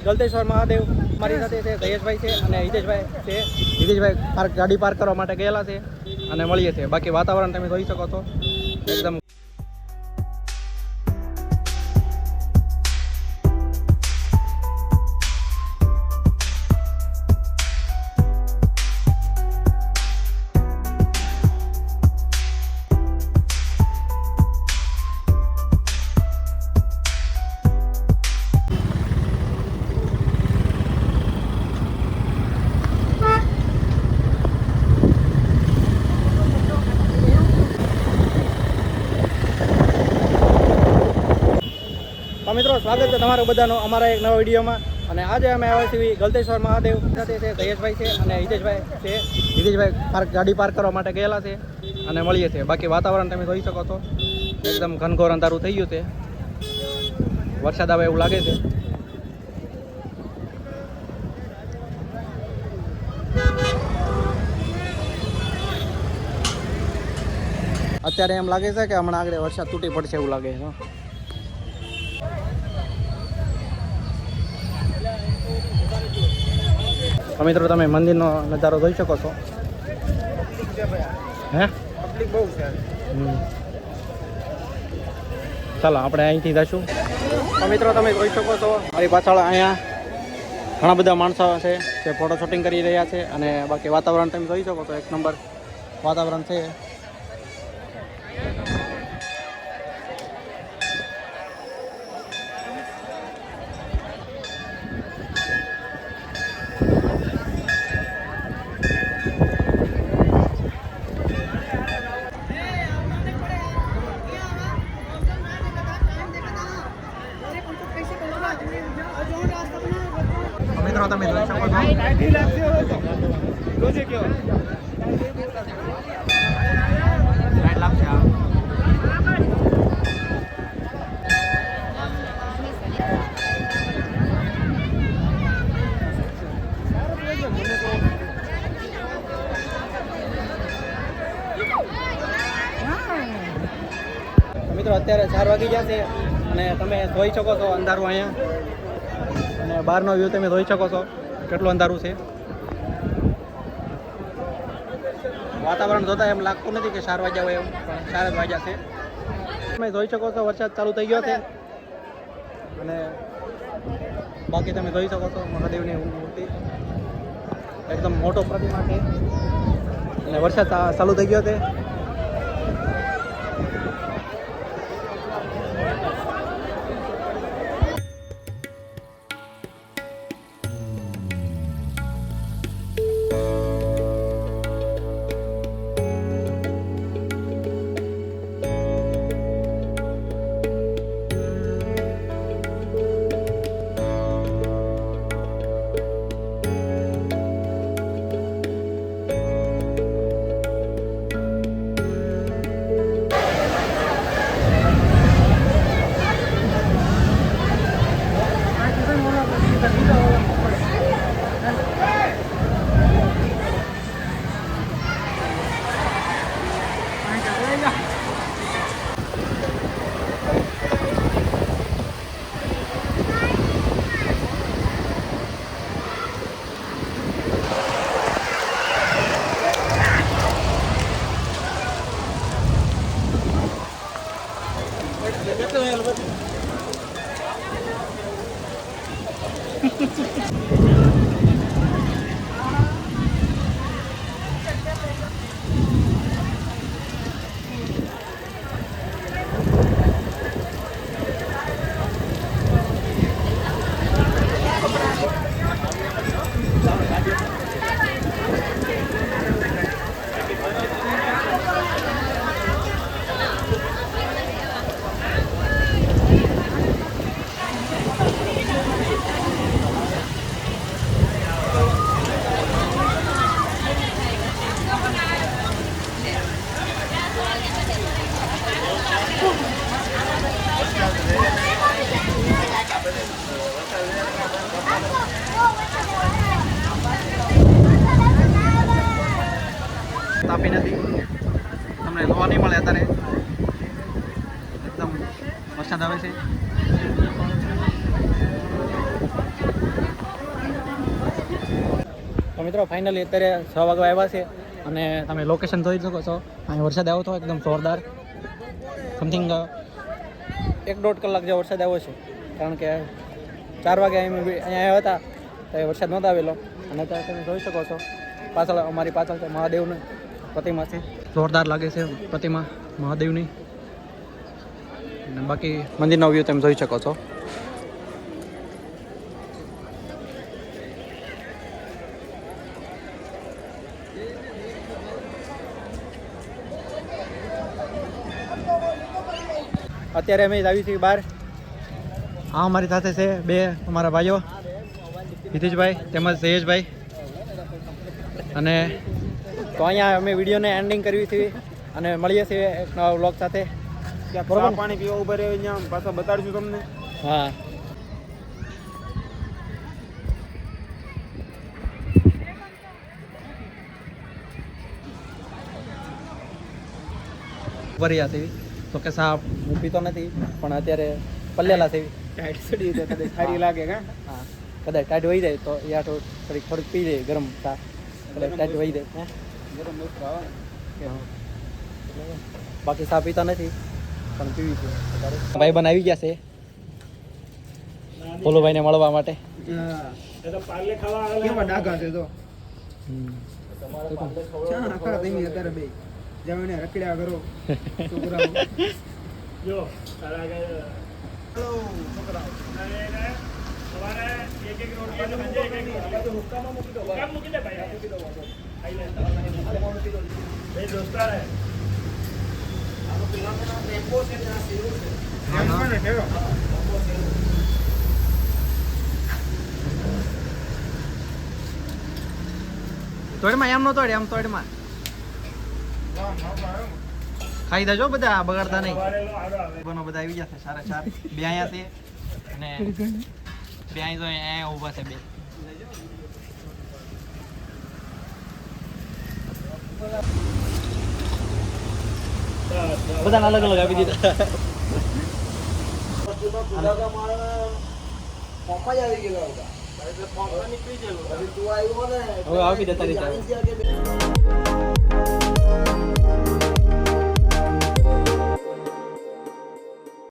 ગલતેશ્વર મહાદેવ મારી સાથે છે જયેશભાઈ છે અને હિતેશભાઈ છે. હિતેશભાઈ ગાડી પાર્ક કરવા માટે ગયેલા છે અને મળીએ છીએ. બાકી વાતાવરણ તમે જોઈ શકો છો એકદમ. તો મિત્રો સ્વાગત છે તમારું બધાનું અમારા એક નવા વિડીયોમાં. અને આજે અમે આવ્યા છીએ ગલતેશ્વર મહાદેવ સાથે છે જયેશભાઈ છે અને હિતેશભાઈ છે. હિતેશભાઈ ગાડી પાર્ક કરવા માટે ગયેલા છે અને મળીએ છીએ. બાકી વાતાવરણ તમે જોઈ શકો છો એકદમ ઘનઘોર અંધારું થઈ ગયું છે. વરસાદ આવે એવું લાગે છે. અત્યારે એમ લાગે છે કે હમણાં આગળ વરસાદ તૂટી પડશે એવું લાગે છે. મિત્રો તમે મંદિરનો નજારો જોઈ શકો છો. હે પબ્લિક બહુ છે. ચાલો આપણે અહીંથી જઈશું. તો મિત્રો તમે જોઈ શકો છો મારી પાછળ અહીંયા ઘણા બધા માણસો છે જે ફોટો શૂટિંગ કરી રહ્યા છે. અને બાકી વાતાવરણ તમે જોઈ શકો છો એક નંબર વાતાવરણ છે. મિત્રો તમે જોઈ શકો છો લાઈટ લાગશે. મિત્રો અત્યારે 4 વાગી ગયા છે અને તમે જોઈ શકો છો અંધારું અહીંયા. અને બહારનો વ્યૂ તમે જોઈ શકો છો કેટલું અંધારું છે. વાતાવરણ જોતા એમ લાગતું નથી કે 4 વાગ્યા હોય એવું, પણ 4 જ વાગ્યા છે. તમે જોઈ શકો છો વરસાદ ચાલુ થઈ ગયો છે. અને બાકી તમે જોઈ શકો છો મહાદેવની મૂર્તિ એકદમ મોટો પ્રતિમા છે અને વરસાદ ચાલુ થઈ ગયો છે. તાપી નદી તમને જોવા નહીં મળે અત્યારે. એકદમ વરસાદ આવે છે. મિત્રો ફાઇનલી અત્યારે 6 વાગવા આવ્યા છે અને તમે લોકેશન જોઈ શકો છો. અહીં વરસાદ આવ્યો હતો એકદમ જોરદાર. સમથિંગ 1-1.5 કલાક જેવો વરસાદ આવ્યો છે, કારણ કે 4 વાગે અહીંયા આવ્યા હતા તો એ વરસાદ નહોતો આવેલો. અને અત્યારે તમે જોઈ શકો છો પાછળ, અમારી પાછળ છે મહાદેવની પ્રતિમા છે. જોરદાર લાગે છે પ્રતિમા મહાદેવની. અને બાકી મંદિરનો વ્યૂ તમે જોઈ શકો છો. અત્યારે અમે આવી છીએ બહાર. આ અમારી સાથે છે 2 અમારા ભાઈઓ, હિતેશભાઈ તેમજ સહેજભાઈ. અને તો અહીંયા અમે વિડીયોને એન્ડિંગ કરવી છીએ અને મળીએ છીએ એક નવા વ્લોગ સાથે. બરોબર, પાણી પીવા ઉભા રહ્યો અહીંયા પાછા બતાડશું તમને. હા, ભર્યા છે તો કે સાપ હું પીતો નથી, પણ અત્યારે પલ્લેલા છે. ટાઈટ સડી જાય કદાચ સારી લાગે કા. હા, કદાચ ટાઈટ વહી જાય તો યા તો થોડીક પી જાય ગરમ ચા, કદાચ ટાઈટ વહી જાય. ગરમ વસ્તુ આવે ને. બાકી ચા પીતા નથી પણ પીવી છે. ભાઈ બન આવી ગયા છે ભોલુભાઈને મળવા માટે. કેવા ડાઘા છે તો આખા તમે અત્યારે બે જમીને રખડ્યા કરો છોકરાઓ. જો તારા આગળ હેલો છોકરાઓ સવારે એક રોટલી અને સાંજે એક રોટલી તો હુક્કામાં મૂકી દો. હુક્કામાં મૂકી દે ભાઈ, મૂકી દો ખાઈ લે. મૂકી દો બે દોસ્તાર હે. આનો પેલા ટેમ્પો છે ને આ સેવ છે. ટેમ્પો ને હેરો તોડમાં એમ નો તોડ, એમ તોડમાં ખાઈ દેજો બધા, બગાડતા નહીં. બનો બધા આવી જશે સારા 4. 2 અહીંયા છે અને 2 અહીં તો અહીંયા ઊભા છે 2. બધાને અલગ અલગ આપી દીધા. હવે આપી દે તારી.